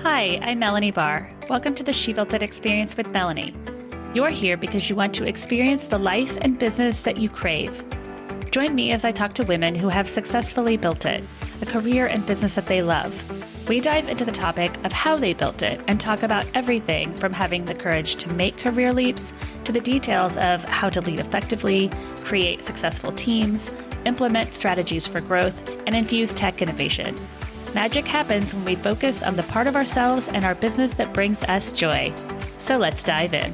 Hi, I'm Melanie Barr. Welcome to the She Built It Experience with Melanie. You're here because you want to experience the life and business that you crave. Join me as I talk to women who have successfully built it, a career and business that they love. We dive into the topic of how they built it and talk about everything from having the courage to make career leaps to the details of how to lead effectively, create successful teams, implement strategies for growth, and infuse tech innovation. Magic happens when we focus on the part of ourselves and our business that brings us joy. So let's dive in.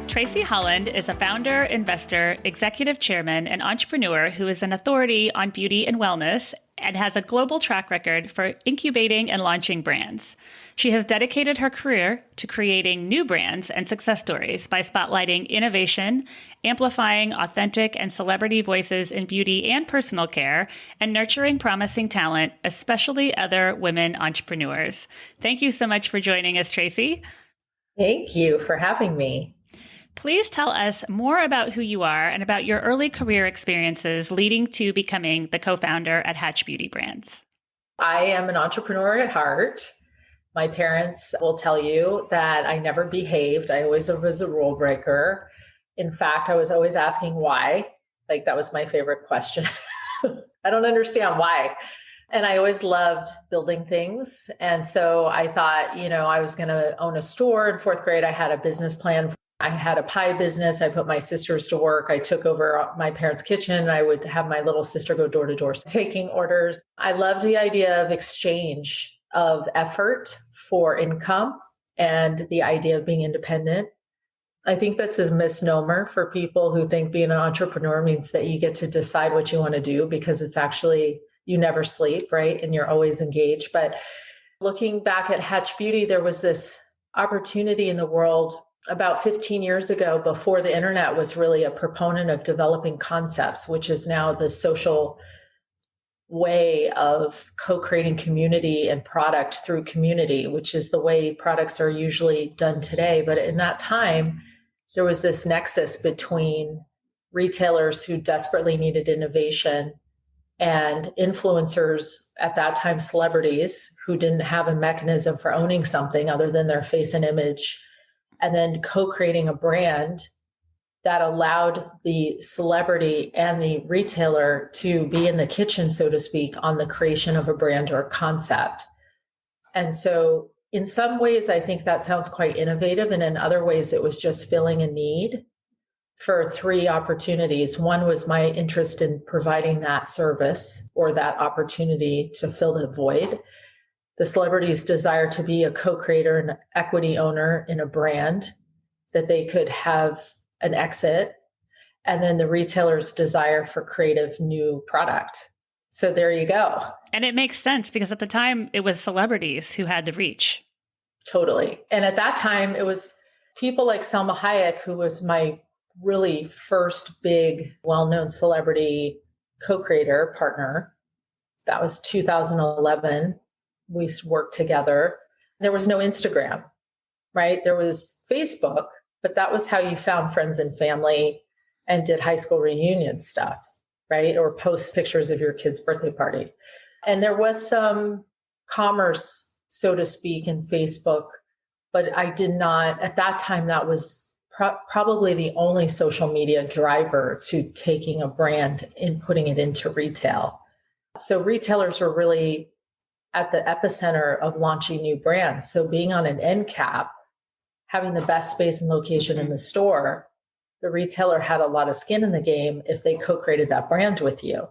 Tracy Holland is a founder, investor, executive chairman, and entrepreneur who is an authority on beauty and wellness and has a global track record for incubating and launching brands. She has dedicated her career to creating new brands and success stories by spotlighting innovation, amplifying authentic and celebrity voices in beauty and personal care, and nurturing promising talent, especially other women entrepreneurs. Thank you so much for joining us, Tracy. Thank you for having me. Please tell us more about who you are and about your early career experiences leading to becoming the co-founder at Hatch Beauty Brands. I am an entrepreneur at heart. My parents will tell you that I never behaved. I always was a rule breaker. In fact, I was always asking why. Like, that was my favorite question. I don't understand why. And I always loved building things. And so I thought, I was going to own a store. In fourth grade, I had a business plan. I had a pie business. I put my sisters to work. I took over my parents' kitchen. I would have my little sister go door to door taking orders. I loved the idea of exchange of effort for income and the idea of being independent. I think that's a misnomer for people who think being an entrepreneur means that you get to decide what you want to do, because it's actually, you never sleep, right? And you're always engaged. But looking back at Hatch Beauty, there was this opportunity in the world about 15 years ago, before the internet was really a proponent of developing concepts, which is now the social way of co-creating community and product through community, which is the way products are usually done today. But in that time, there was this nexus between retailers who desperately needed innovation and influencers, at that time celebrities, who didn't have a mechanism for owning something other than their face and image, and then co-creating a brand that allowed the celebrity and the retailer to be in the kitchen, so to speak, on the creation of a brand or a concept. And so in some ways, I think that sounds quite innovative. And in other ways, it was just filling a need for three opportunities. One was my interest in providing that service or that opportunity to fill the void. The celebrity's desire to be a co-creator and equity owner in a brand that they could have an exit, and then the retailer's desire for creative new product. So there you go. And it makes sense because at the time it was celebrities who had the reach. Totally. And at that time it was people like Salma Hayek, who was my really first big well-known celebrity co-creator partner. That was 2011. We worked together. There was no Instagram, right? There was Facebook, but that was how you found friends and family and did high school reunion stuff, right? Or post pictures of your kid's birthday party. And there was some commerce, so to speak, in Facebook, but I did not, at that time, that was probably the only social media driver to taking a brand and putting it into retail. So retailers were really at the epicenter of launching new brands. So being on an end cap, having the best space and location in the store, the retailer had a lot of skin in the game if they co-created that brand with you,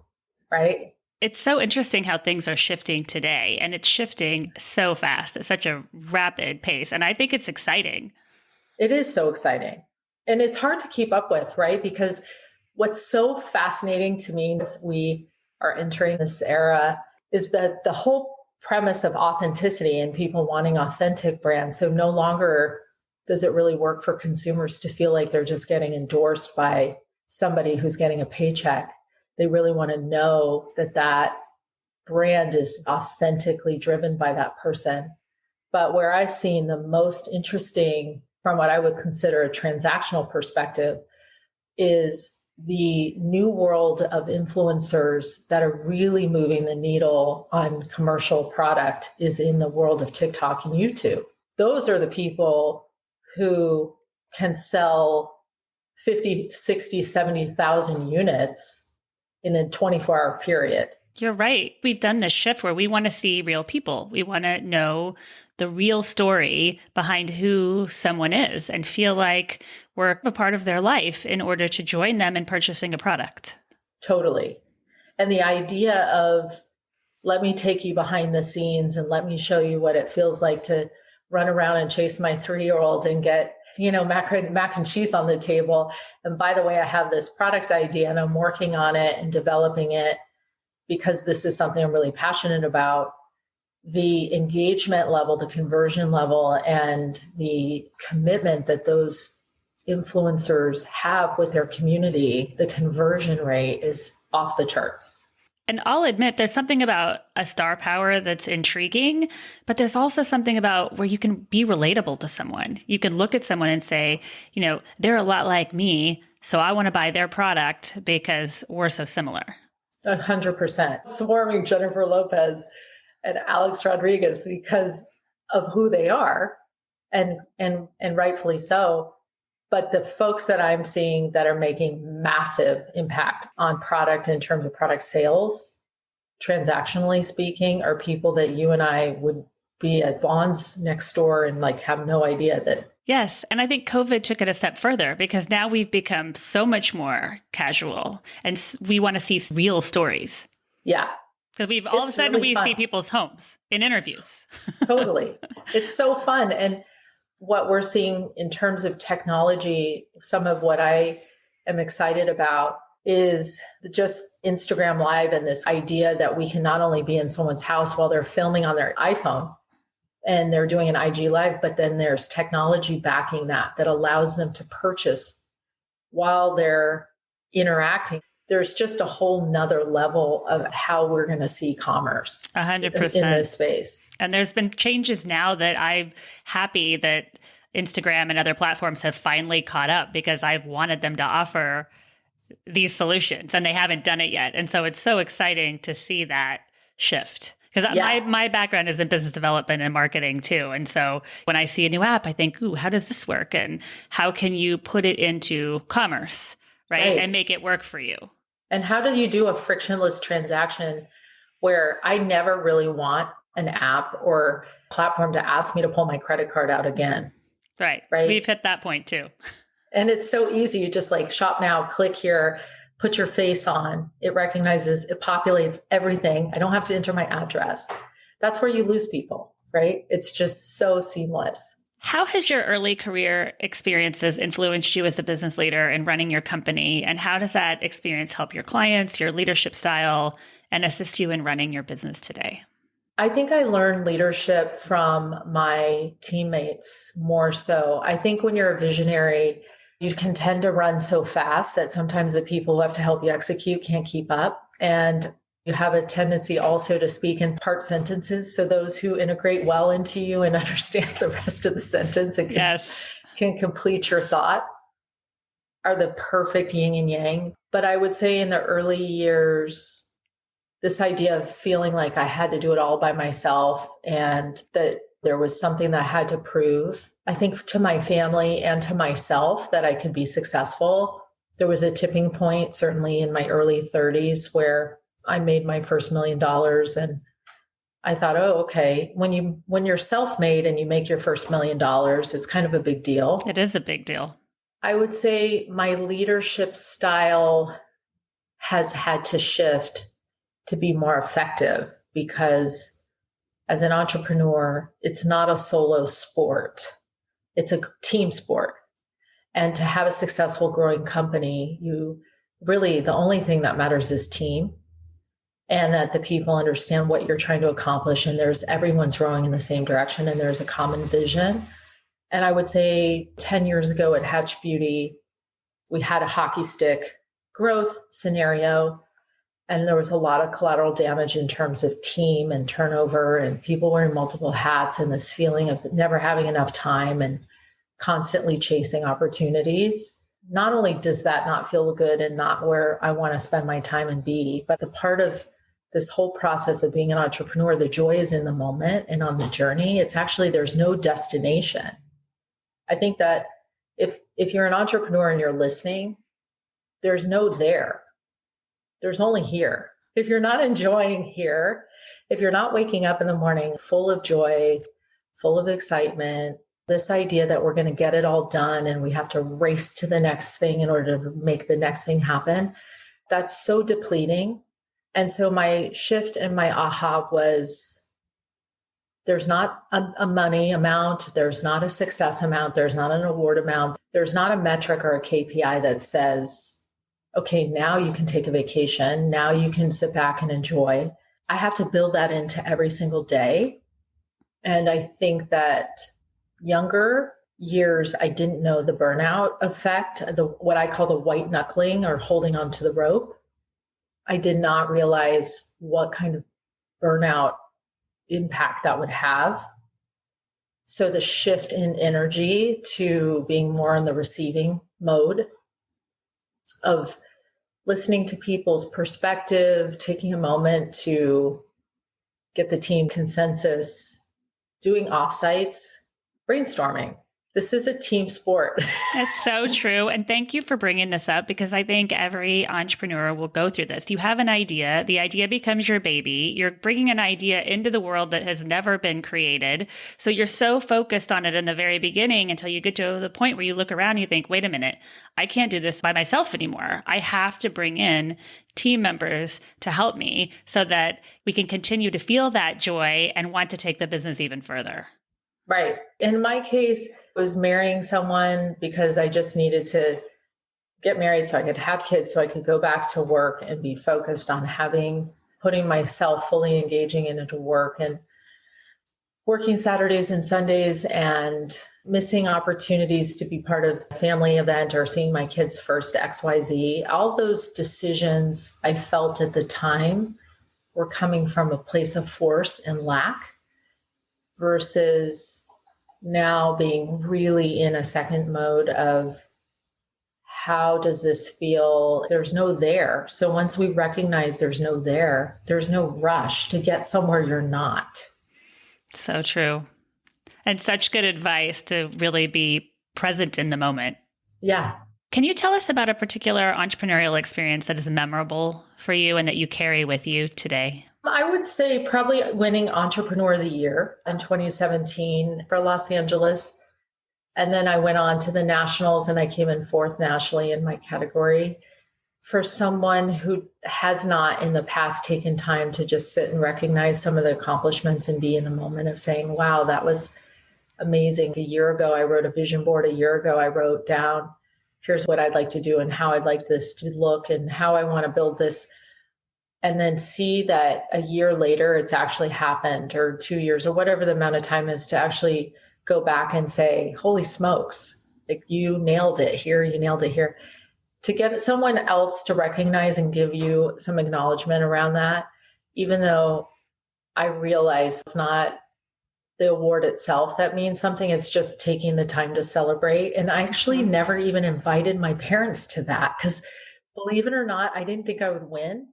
right? It's so interesting how things are shifting today, and it's shifting so fast at such a rapid pace. And I think it's exciting. It is so exciting. And it's hard to keep up with, right? Because what's so fascinating to me as we are entering this era is that the whole premise of authenticity and people wanting authentic brands. So no longer does it really work for consumers to feel like they're just getting endorsed by somebody who's getting a paycheck. They really want to know that that brand is authentically driven by that person. But where I've seen the most interesting, from what I would consider a transactional perspective, is the new world of influencers that are really moving the needle on commercial product is in the world of TikTok and YouTube. Those are the people who can sell 50, 60, 70,000 units in a 24-hour period. You're right. We've done this shift where we want to see real people. We want to know the real story behind who someone is and feel like we're a part of their life in order to join them in purchasing a product. Totally. And the idea of, let me take you behind the scenes and let me show you what it feels like to run around and chase my 3-year-old and get, mac and cheese on the table. And by the way, I have this product idea and I'm working on it and developing it because this is something I'm really passionate about. The engagement level, the conversion level, and the commitment that those influencers have with their community, the conversion rate is off the charts. And I'll admit there's something about a star power that's intriguing, but there's also something about where you can be relatable to someone. You can look at someone and say, they're a lot like me, so I want to buy their product because we're so similar. 100%. Swarming Jennifer Lopez and Alex Rodriguez because of who they are, and rightfully so. But the folks that I'm seeing that are making massive impact on product in terms of product sales, transactionally speaking, are people that you and I would be at Vaughn's next door and have no idea that. Yes. And I think COVID took it a step further because now we've become so much more casual and we want to see real stories. Yeah. Because we've all of a sudden really we see people's homes in interviews. Totally. It's so fun. And what we're seeing in terms of technology, some of what I am excited about is just Instagram Live and this idea that we can not only be in someone's house while they're filming on their iPhone and they're doing an IG Live, but then there's technology backing that allows them to purchase while they're interacting. There's just a whole nother level of how we're going to see commerce 100% in this space. And there's been changes now that I'm happy that Instagram and other platforms have finally caught up because I've wanted them to offer these solutions and they haven't done it yet. And so it's so exciting to see that shift. Because my background is in business development and marketing too. And so when I see a new app, I think, ooh, how does this work? And how can you put it into commerce, right? And make it work for you? And how do you do a frictionless transaction where I never really want an app or platform to ask me to pull my credit card out again? Right. We've hit that point too. And it's so easy. You just shop now, click here, put your face on. It recognizes, it populates everything. I don't have to enter my address. That's where you lose people, right? It's just so seamless. How has your early career experiences influenced you as a business leader in running your company? And how does that experience help your clients, your leadership style, and assist you in running your business today? I think I learned leadership from my teammates more so. I think when you're a visionary, you can tend to run so fast that sometimes the people who have to help you execute can't keep up. And you have a tendency also to speak in part sentences. So those who integrate well into you and understand the rest of the sentence and can complete your thought are the perfect yin and yang. But I would say in the early years, this idea of feeling like I had to do it all by myself and that there was something that I had to prove, I think to my family and to myself that I could be successful. There was a tipping point, certainly in my early 30s, where I made my first $1 million. And I thought, oh, okay, when you're self-made and you make your first $1 million, it's kind of a big deal. It is a big deal. I would say my leadership style has had to shift to be more effective because as an entrepreneur, it's not a solo sport. It's a team sport. And to have a successful growing company, the only thing that matters is team and that the people understand what you're trying to accomplish. And everyone's rowing in the same direction and there's a common vision. And I would say 10 years ago at Hatch Beauty, we had a hockey stick growth scenario. And there was a lot of collateral damage in terms of team and turnover and people wearing multiple hats and this feeling of never having enough time and constantly chasing opportunities. not only does that not feel good and not where I want to spend my time and be, but the part of this whole process of being an entrepreneur, the joy is in the moment and on the journey. It's actually, there's no destination. I think that if you're an entrepreneur and you're listening, there's no there. There's only here. If you're not enjoying here, if you're not waking up in the morning full of joy, full of excitement, this idea that we're going to get it all done and we have to race to the next thing in order to make the next thing happen, that's so depleting. And so my shift and my aha was, there's not a money amount, there's not a success amount, there's not an award amount, there's not a metric or a KPI that says, okay, now you can take a vacation, now you can sit back and enjoy. I have to build that into every single day. And I think that younger years, I didn't know the burnout effect, what I call the white knuckling or holding onto the rope. I did not realize what kind of burnout impact that would have. So the shift in energy to being more in the receiving mode of listening to people's perspective, taking a moment to get the team consensus, doing offsites, brainstorming. This is a team sport. That's so true. And thank you for bringing this up, because I think every entrepreneur will go through this. You have an idea. The idea becomes your baby. You're bringing an idea into the world that has never been created. So you're so focused on it in the very beginning until you get to the point where you look around and you think, wait a minute, I can't do this by myself anymore. I have to bring in team members to help me so that we can continue to feel that joy and want to take the business even further. Right. In my case, I was marrying someone because I just needed to get married so I could have kids, so I could go back to work and be focused on putting myself fully engaging into work, and working Saturdays and Sundays and missing opportunities to be part of a family event or seeing my kids' first XYZ. All those decisions I felt at the time were coming from a place of force and lack, versus now being really in a second mode of, how does this feel? There's no there. So once we recognize there's no there, there's no rush to get somewhere you're not. So true. And such good advice to really be present in the moment. Yeah. Can you tell us about a particular entrepreneurial experience that is memorable for you and that you carry with you today? I would say probably winning Entrepreneur of the Year in 2017 for Los Angeles. And then I went on to the nationals and I came in fourth nationally in my category. For someone who has not in the past taken time to just sit and recognize some of the accomplishments and be in the moment of saying, wow, that was amazing. A year ago, I wrote a vision board. A year ago, I wrote down, here's what I'd like to do and how I'd like this to look and how I want to build this. And then see that a year later, it's actually happened, or 2 years, or whatever the amount of time is, to actually go back and say, holy smokes, like you nailed it here, you nailed it here. To get someone else to recognize and give you some acknowledgement around that, even though I realize it's not the award itself that means something, it's just taking the time to celebrate. And I actually never even invited my parents to that, because believe it or not, I didn't think I would win.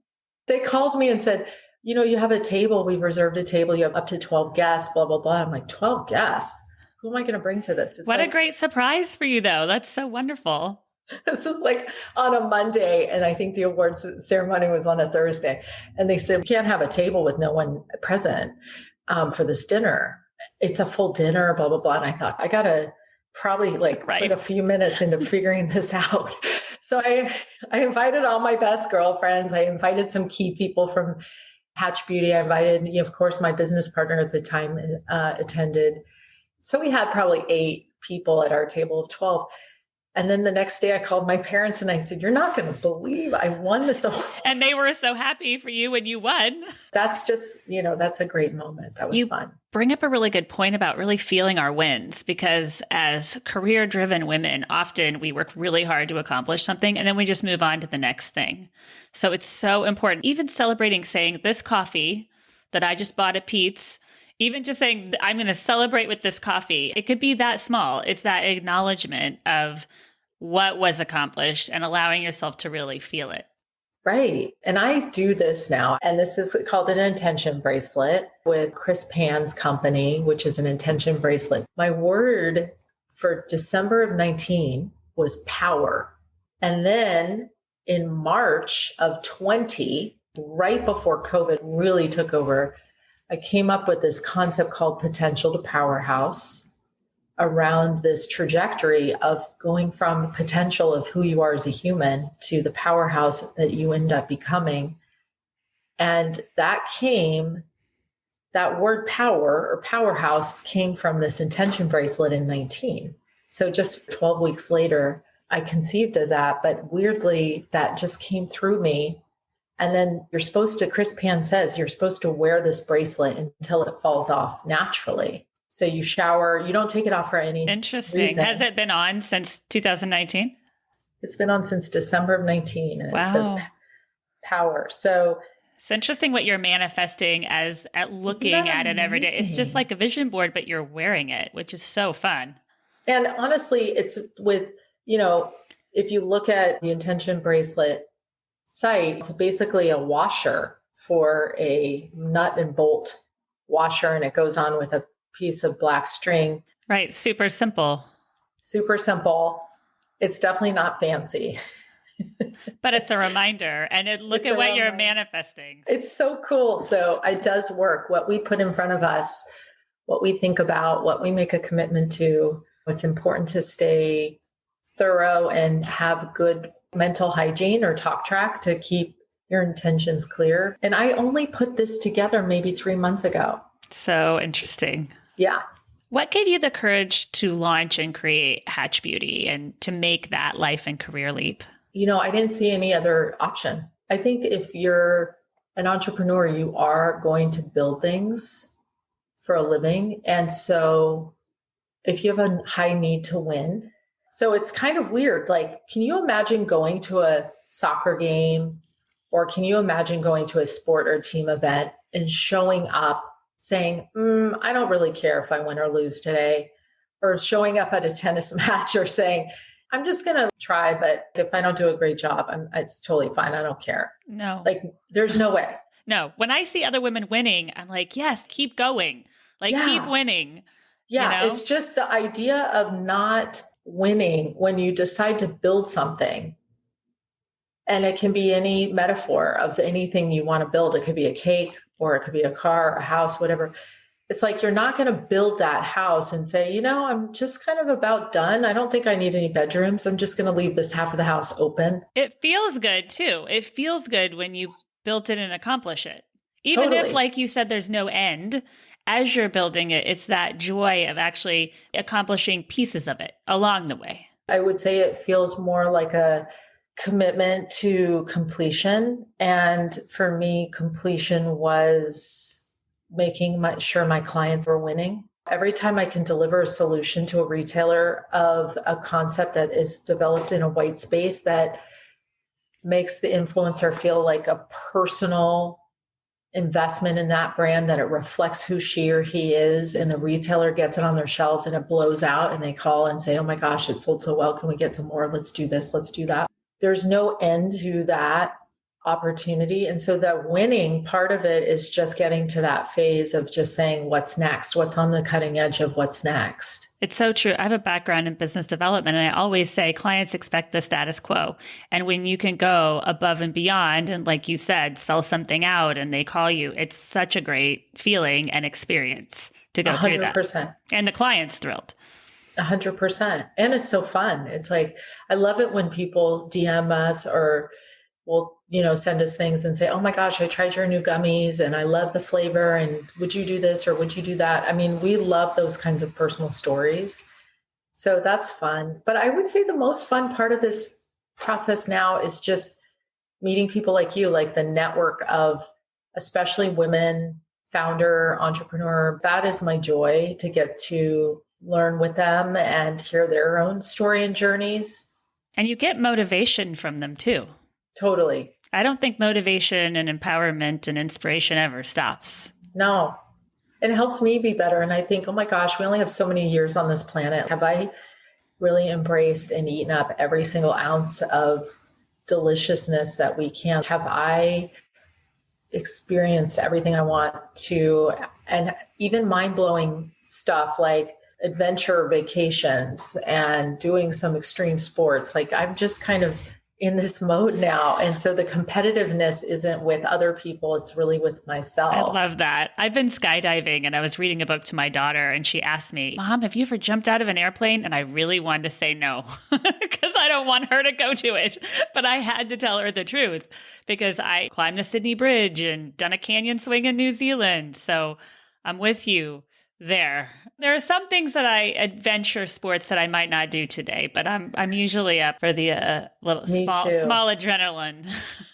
They called me and said, you have a table, we've reserved a table, you have up to 12 guests, blah, blah, blah. I'm like, 12 guests? Who am I going to bring to this? What a great surprise for you, though. That's so wonderful. This is like on a Monday, and I think the awards ceremony was on a Thursday. And they said, we can't have a table with no one present for this dinner. It's a full dinner, blah, blah, blah. And I thought, I got to probably put a few minutes into figuring this out. So I invited all my best girlfriends. I invited some key people from Hatch Beauty. I invited, of course, my business partner at the time attended. So we had probably 8 people at our table of 12. And then the next day I called my parents and I said, you're not going to believe I won this award. And they were so happy for you when you won. That's just, that's a great moment. That was fun. Bring up a really good point about really feeling our wins, because as career-driven women, often we work really hard to accomplish something and then we just move on to the next thing. So it's so important. Even celebrating, saying this coffee that I just bought at Pete's, even just saying, I'm going to celebrate with this coffee. It could be that small. It's that acknowledgement of, what was accomplished and allowing yourself to really feel it. Right. And I do this now, and this is called an intention bracelet with Chris Pan's company, which is an intention bracelet. My word for December of 19 was power. And then in March of 20, right before COVID really took over, I came up with this concept called potential to powerhouse around this trajectory of going from potential of who you are as a human to the powerhouse that you end up becoming. And that word power or powerhouse came from this intention bracelet in 19. So just 12 weeks later, I conceived of that, but weirdly, that just came through me. And then Chris Pan says, you're supposed to wear this bracelet until it falls off naturally. So you shower, you don't take it off for any Interesting. Has it been on since 2019? It's been on since December of 19, and wow. It says power. So it's interesting what you're manifesting as at looking at it every day. It's just like a vision board, but you're wearing it, which is so fun. And honestly, it's with, if you look at the intention bracelet site, it's basically a washer for a nut and bolt washer, and it goes on with a piece of black string. Right. Super simple. Super simple. It's definitely not fancy. But it's a reminder. And look at what you're manifesting. It's so cool. So it does work. What we put in front of us, what we think about, what we make a commitment to. It's important to stay thorough and have good mental hygiene or talk track to keep your intentions clear. And I only put this together maybe 3 months ago. So interesting. Yeah. What gave you the courage to launch and create Hatch Beauty and to make that life and career leap? I didn't see any other option. I think if you're an entrepreneur, you are going to build things for a living. And so if you have a high need to win, so it's kind of weird. Like, can you imagine going to a soccer game, or can you imagine going to a sport or team event and showing up saying, I don't really care if I win or lose today, or showing up at a tennis match or saying, I'm just going to try, but if I don't do a great job, it's totally fine. I don't care. No. Like, there's no way. No. When I see other women winning, I'm like, yes, keep going. Keep winning. Yeah. It's just the idea of not winning when you decide to build something. And it can be any metaphor of anything you want to build. It could be a cake, or it could be a car, a house, whatever. It's like, you're not going to build that house and say, I'm just kind of about done. I don't think I need any bedrooms. I'm just going to leave this half of the house open. It feels good too. It feels good when you've built it and accomplish it. Even if, like you said, there's no end, as you're building it, it's that joy of actually accomplishing pieces of it along the way. I would say it feels more like a commitment to completion. And for me, completion was making sure my clients were winning. Every time I can deliver a solution to a retailer of a concept that is developed in a white space that makes the influencer feel like a personal investment in that brand, that it reflects who she or he is, and the retailer gets it on their shelves and it blows out and they call and say, oh my gosh, it sold so well. Can we get some more? Let's do this. Let's do that. There's no end to that opportunity. And so that winning part of it is just getting to that phase of just saying, what's next? What's on the cutting edge of what's next? It's so true. I have a background in business development, and I always say clients expect the status quo. And when you can go above and beyond, and like you said, sell something out and they call you, it's such a great feeling and experience to go 100%. Through that. And the client's thrilled. 100%. And it's so fun. It's like, I love it when people DM us or will, send us things and say, oh my gosh, I tried your new gummies and I love the flavor. And would you do this or would you do that? I mean, we love those kinds of personal stories. So that's fun. But I would say the most fun part of this process now is just meeting people like you, like the network of especially women, founder, entrepreneur. That is my joy, to get to learn with them and hear their own story and journeys. And you get motivation from them too. Totally. I don't think motivation and empowerment and inspiration ever stops. No. And it helps me be better. And I think, oh my gosh, we only have so many years on this planet. Have I really embraced and eaten up every single ounce of deliciousness that we can. Have I experienced everything I want to, and even mind-blowing stuff like adventure vacations and doing some extreme sports. Like I'm just kind of in this mode now. And so the competitiveness isn't with other people, it's really with myself. I love that. I've been skydiving and I was reading a book to my daughter and she asked me, Mom, have you ever jumped out of an airplane? And I really wanted to say no because I don't want her to go to it. But I had to tell her the truth because I climbed the Sydney Bridge and done a canyon swing in New Zealand. So I'm with you there. There are some things that adventure sports that I might not do today, but I'm usually up for the little small adrenaline.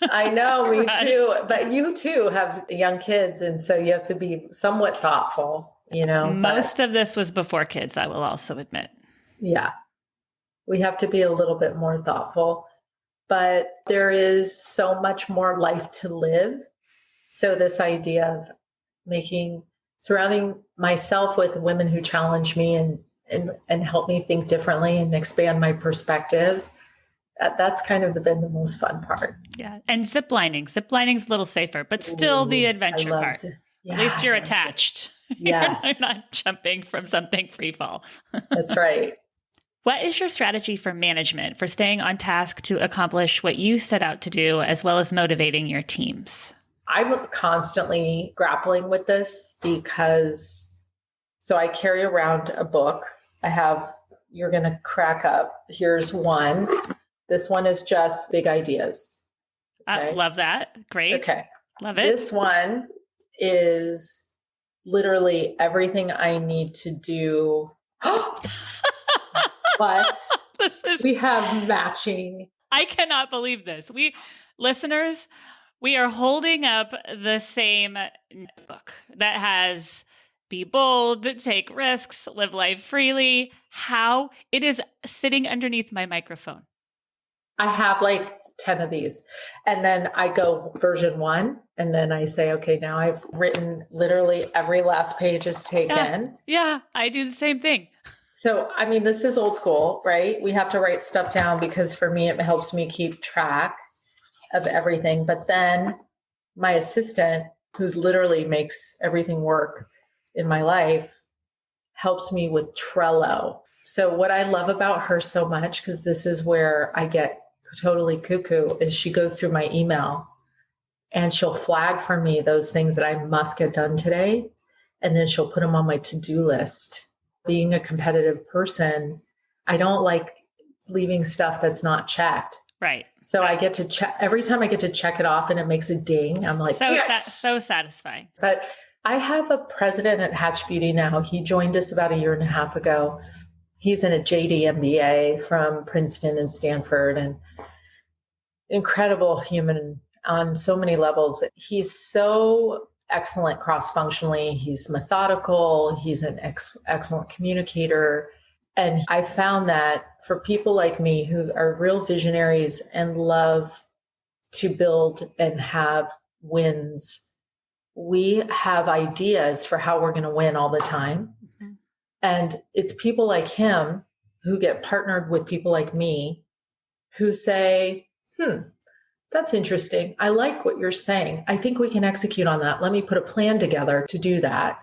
I know, me too. But you too have young kids, and so you have to be somewhat thoughtful, you know. Most of this was before kids, I will also admit. Yeah. We have to be a little bit more thoughtful, but there is so much more life to live. So this idea of surrounding myself with women who challenge me and help me think differently and expand my perspective. That's kind of been the most fun part. Yeah. And ziplining's a little safer, but still the adventure part. At least you're attached. Yes. You're not jumping from something free fall. That's right. What is your strategy for management, for staying on task to accomplish what you set out to do, as well as motivating your teams? I'm constantly grappling with this so I carry around a book. You're going to crack up. Here's one. This one is just big ideas. Okay? Love that. Great. Okay. Love it. This one is literally everything I need to do. But we have matching. I cannot believe this. Listeners, we are holding up the same book that has Be Bold, Take Risks, Live Life Freely. How it is sitting underneath my microphone. I have like 10 of these. And then I go version 1. And then I say, okay, now I've written literally every last page is taken. Yeah, I do the same thing. So, I mean, this is old school, right? We have to write stuff down because for me, it helps me keep track of everything. But then my assistant, who literally makes everything work in my life, helps me with Trello. So what I love about her so much, because this is where I get totally cuckoo, is she goes through my email and she'll flag for me those things that I must get done today. And then she'll put them on my to-do list. Being a competitive person, I don't like leaving stuff that's not checked. Right. So I get to check every time I get to check it off and it makes a ding. I'm like, yes! So satisfying. But I have a president at Hatch Beauty now. He joined us about 1.5 years ago. He's in a JD MBA from Princeton and Stanford, and incredible human on so many levels. He's so excellent cross-functionally. He's methodical. He's an excellent communicator. And I found that for people like me who are real visionaries and love to build and have wins, we have ideas for how we're going to win all the time. Mm-hmm. And it's people like him who get partnered with people like me who say, that's interesting. I like what you're saying. I think we can execute on that. Let me put a plan together to do that,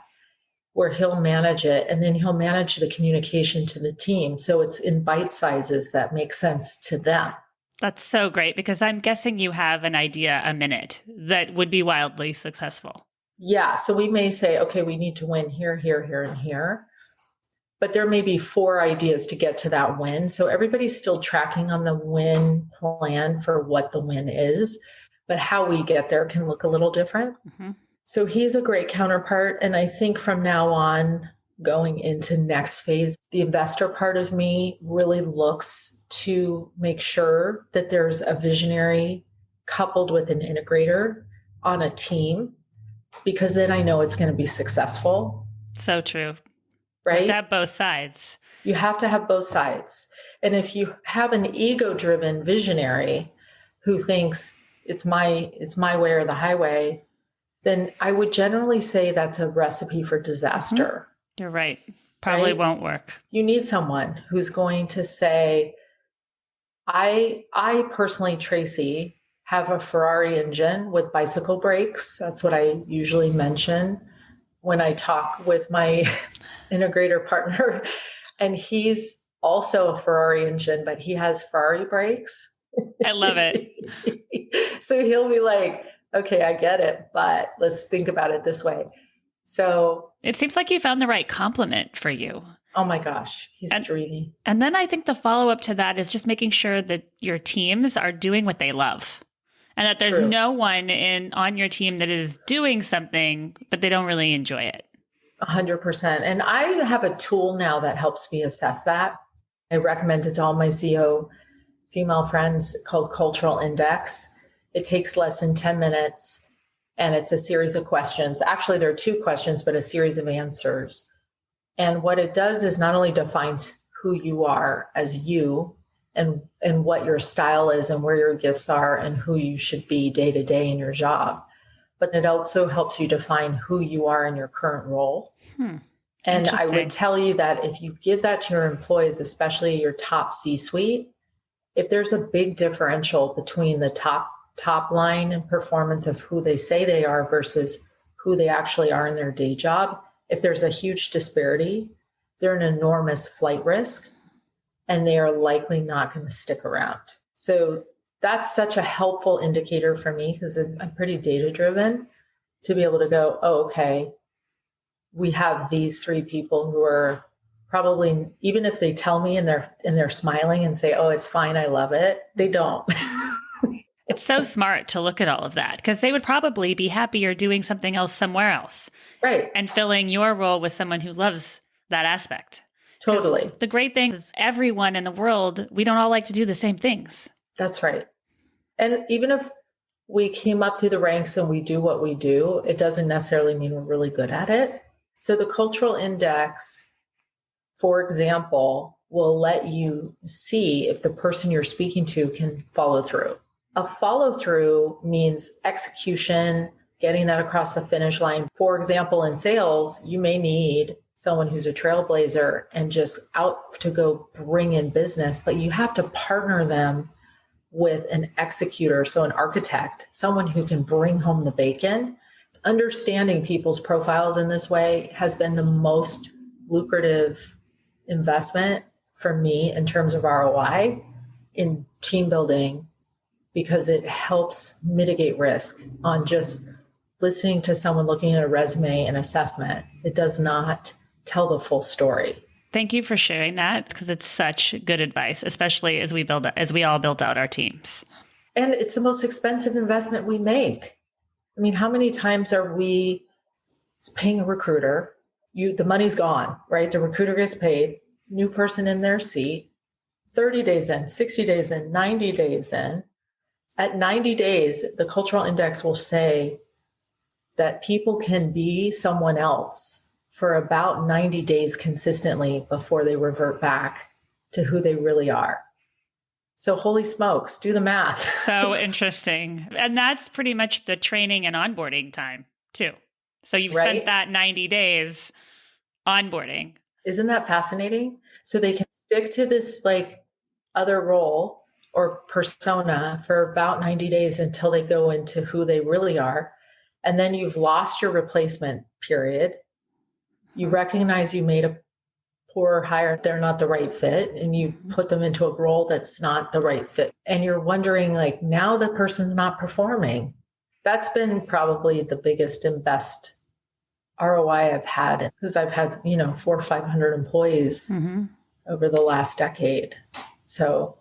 where he'll manage it and then he'll manage the communication to the team. So it's in bite sizes that make sense to them. That's so great, because I'm guessing you have an idea a minute that would be wildly successful. Yeah. So we may say, okay, we need to win here, here, here, and here. But there may be 4 ideas to get to that win. So everybody's still tracking on the win plan for what the win is, but how we get there can look a little different. Mm-hmm. So he's a great counterpart. And I think from now on, going into next phase, the investor part of me really looks to make sure that there's a visionary coupled with an integrator on a team, because then I know it's going to be successful. So true. Right? You have to have both sides. You have to have both sides. And if you have an ego-driven visionary who thinks it's my way or the highway, then I would generally say that's a recipe for disaster. You're right. Probably right? won't work. You need someone who's going to say, I personally, Tracy, have a Ferrari engine with bicycle brakes. That's what I usually mention when I talk with my integrator partner. And he's also a Ferrari engine, but he has Ferrari brakes. I love it. So he'll be like, okay, I get it, but let's think about it this way. So It seems like you found the right complement for you. oh my gosh, he's And, dreamy. and then I think the follow up to that is just making sure that your teams are doing what they love and that there's True. no one on your team that is doing something, but they don't really enjoy it. 100%. And I have a tool now that helps me assess that. I recommend it to all my CEO female friends called Cultural Index. It takes less than 10 minutes and it's a series of questions. Actually, there are 2 questions, but a series of answers. And what it does is not only defines who you are as you and what your style is and where your gifts are and who you should be day to day in your job, but it also helps you define who you are in your current role. And I would tell you that if you give that to your employees, especially your top C-suite, if there's a big differential between the top line and performance of who they say they are versus who they actually are in their day job, if there's a huge disparity, they're an enormous flight risk and they are likely not going to stick around. So that's such a helpful indicator for me because I'm pretty data driven to be able to go, oh, okay, we have these 3 people who are probably, even if they tell me and they're smiling and say, oh, it's fine, I love it, they don't. It's so smart to look at all of that because they would probably be happier doing something else somewhere else. Right. And filling your role with someone who loves that aspect. Totally. The great thing is everyone in the world, we don't all like to do the same things. That's right. And even if we came up through the ranks and we do what we do, it doesn't necessarily mean we're really good at it. So the cultural index, for example, will let you see if the person you're speaking to can follow through. A follow through means execution, getting that across the finish line. For example, in sales, you may need someone who's a trailblazer and just out to go bring in business, but you have to partner them with an executor, so an architect, someone who can bring home the bacon. Understanding people's profiles in this way has been the most lucrative investment for me in terms of ROI in team building because it helps mitigate risk on just listening to someone looking at a resume and assessment. It does not tell the full story. Thank you for sharing that because it's such good advice, especially as we all built out our teams. And it's the most expensive investment we make. I mean, how many times are we paying a recruiter? The money's gone, right? The recruiter gets paid, new person in their seat, 30 days in, 60 days in, 90 days in. At 90 days, the cultural index will say that people can be someone else for about 90 days consistently before they revert back to who they really are. So holy smokes, do the math. So interesting. And that's pretty much the training and onboarding time too. So you've spent that 90 days onboarding. Isn't that fascinating? So they can stick to this like other role or persona for about 90 days until they go into who they really are. And then you've lost your replacement period. You recognize you made a poor hire, they're not the right fit, and you put them into a role that's not the right fit. And you're wondering, like, now the person's not performing. That's been probably the biggest and best ROI I've had because I've had, 400 or 500 employees over the last decade. So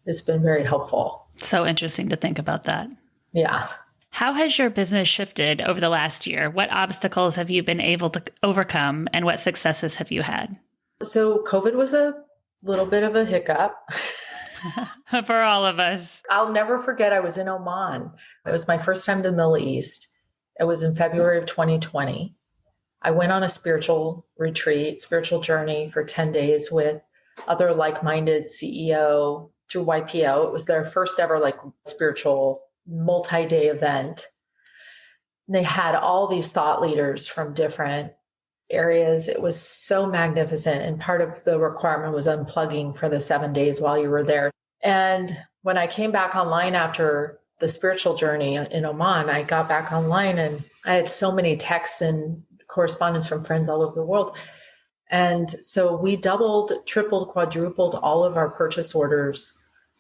it's been very helpful. So interesting to think about that. Yeah. How has your business shifted over the last year? What obstacles have you been able to overcome and what successes have you had? So COVID was a little bit of a hiccup. For all of us. I'll never forget, I was in Oman. It was my first time to the Middle East. It was in February of 2020. I went on a spiritual retreat, spiritual journey for 10 days with other like-minded CEO through YPO. It was their first ever spiritual multi-day event. And they had all these thought leaders from different areas. It was so magnificent. And part of the requirement was unplugging for the 7 days while you were there. And when I came back online after the spiritual journey in Oman, I got back online and I had so many texts and correspondence from friends all over the world. And so we doubled, tripled, quadrupled all of our purchase orders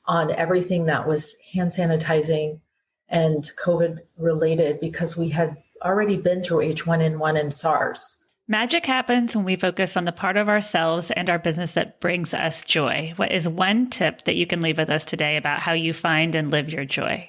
on everything that was hand sanitizing and COVID related because we had already been through H1N1 and SARS. Magic happens when we focus on the part of ourselves and our business that brings us joy. What is one tip that you can leave with us today about how you find and live your joy?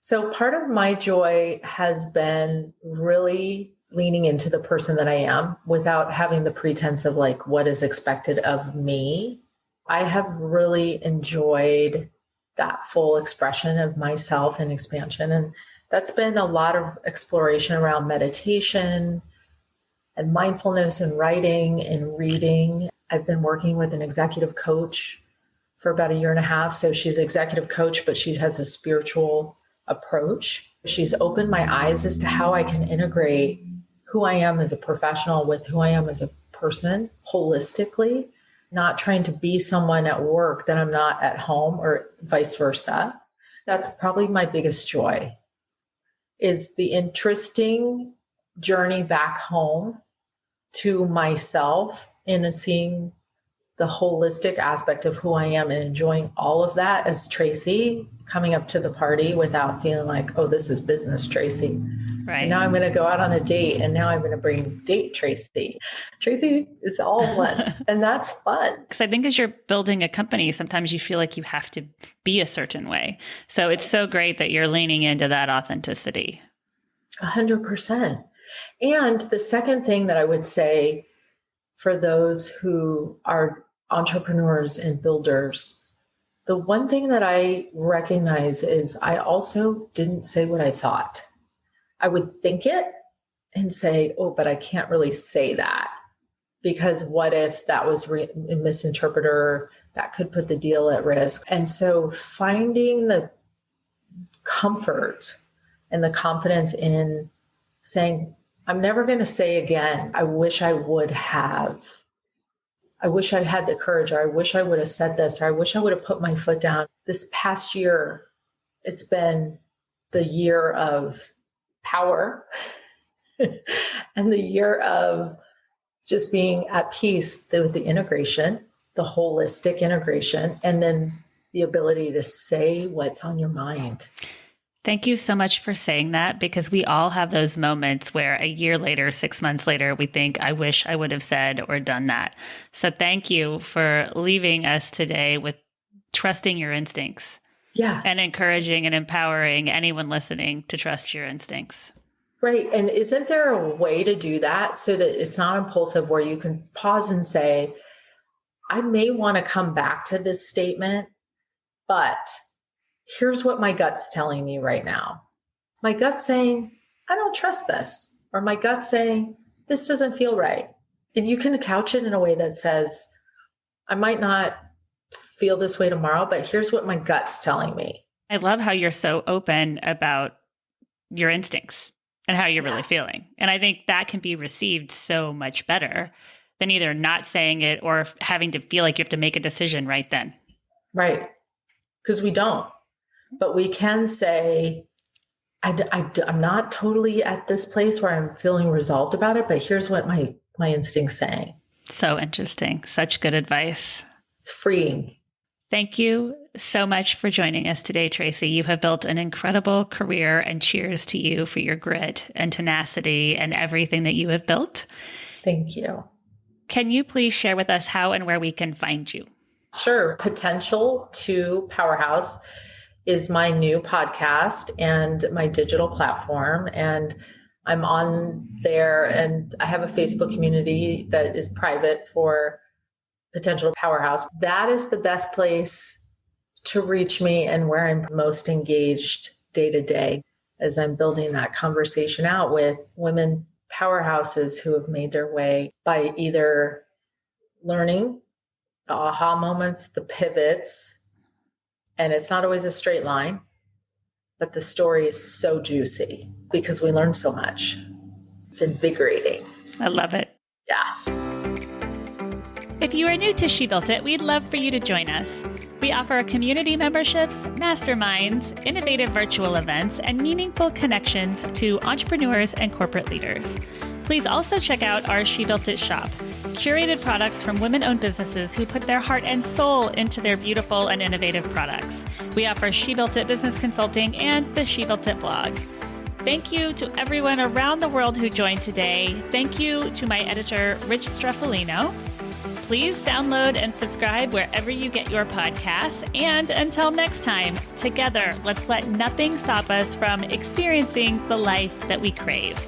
So part of my joy has been really leaning into the person that I am without having the pretense of like what is expected of me. I have really enjoyed that full expression of myself and expansion. And that's been a lot of exploration around meditation and mindfulness and writing and reading. I've been working with an executive coach for about a year and a half. So she's an executive coach, but she has a spiritual approach. She's opened my eyes as to how I can integrate who I am as a professional with who I am as a person holistically, not trying to be someone at work that I'm not at home or vice versa. That's probably my biggest joy is the interesting journey back home to myself and seeing the holistic aspect of who I am and enjoying all of that as Tracy coming up to the party without feeling like, oh, this is business Tracy. Right. And now I'm going to go out on a date and now I'm going to bring date Tracy. Tracy is all one. And that's fun. Because I think as you're building a company, sometimes you feel like you have to be a certain way. So it's so great that you're leaning into that authenticity. 100%. And the second thing that I would say for those who are entrepreneurs and builders, the one thing that I recognize is I also didn't say what I thought. I would think it and say, oh, but I can't really say that because what if that was a misinterpreter that could put the deal at risk? And so finding the comfort and the confidence in saying, I'm never going to say again, I wish I would have. I wish I had the courage, or I wish I would have said this, or I wish I would have put my foot down. This past year, it's been the year of power and the year of just being at peace with the integration, the holistic integration, and then the ability to say what's on your mind. Thank you so much for saying that, because we all have those moments where a year later, 6 months later, we think, I wish I would have said or done that. So thank you for leaving us today with trusting your instincts. Yeah. And encouraging and empowering anyone listening to trust your instincts. Right. And isn't there a way to do that so that it's not impulsive, where you can pause and say, I may want to come back to this statement, but here's what my gut's telling me right now. My gut's saying, I don't trust this. Or my gut's saying, this doesn't feel right. And you can couch it in a way that says, I might not feel this way tomorrow, but here's what my gut's telling me. I love how you're so open about your instincts and how you're really feeling. And I think that can be received so much better than either not saying it or having to feel like you have to make a decision right then. Right. Because we don't. But we can say, I'm not totally at this place where I'm feeling resolved about it, but here's what my instinct's saying. So interesting. Such good advice. It's freeing. Thank you so much for joining us today, Tracy. You have built an incredible career, and cheers to you for your grit and tenacity and everything that you have built. Thank you. Can you please share with us how and where we can find you? Sure. Potential to Powerhouse is my new podcast and my digital platform. And I'm on there, and I have a Facebook community that is private for Potential Powerhouse. That is the best place to reach me and where I'm most engaged day to day as I'm building that conversation out with women powerhouses who have made their way by either learning the aha moments, the pivots, and it's not always a straight line, but the story is so juicy because we learn so much. It's invigorating. I love it. If you are new to She Built It, we'd love for you to join us. We offer community memberships, masterminds, innovative virtual events, and meaningful connections to entrepreneurs and corporate leaders. Please also check out our She Built It shop, curated products from women-owned businesses who put their heart and soul into their beautiful and innovative products. We offer She Built It business consulting and the She Built It blog. Thank you to everyone around the world who joined today. Thank you to my editor, Rich Streffolino. Please download and subscribe wherever you get your podcasts. And until next time, together, let's let nothing stop us from experiencing the life that we crave.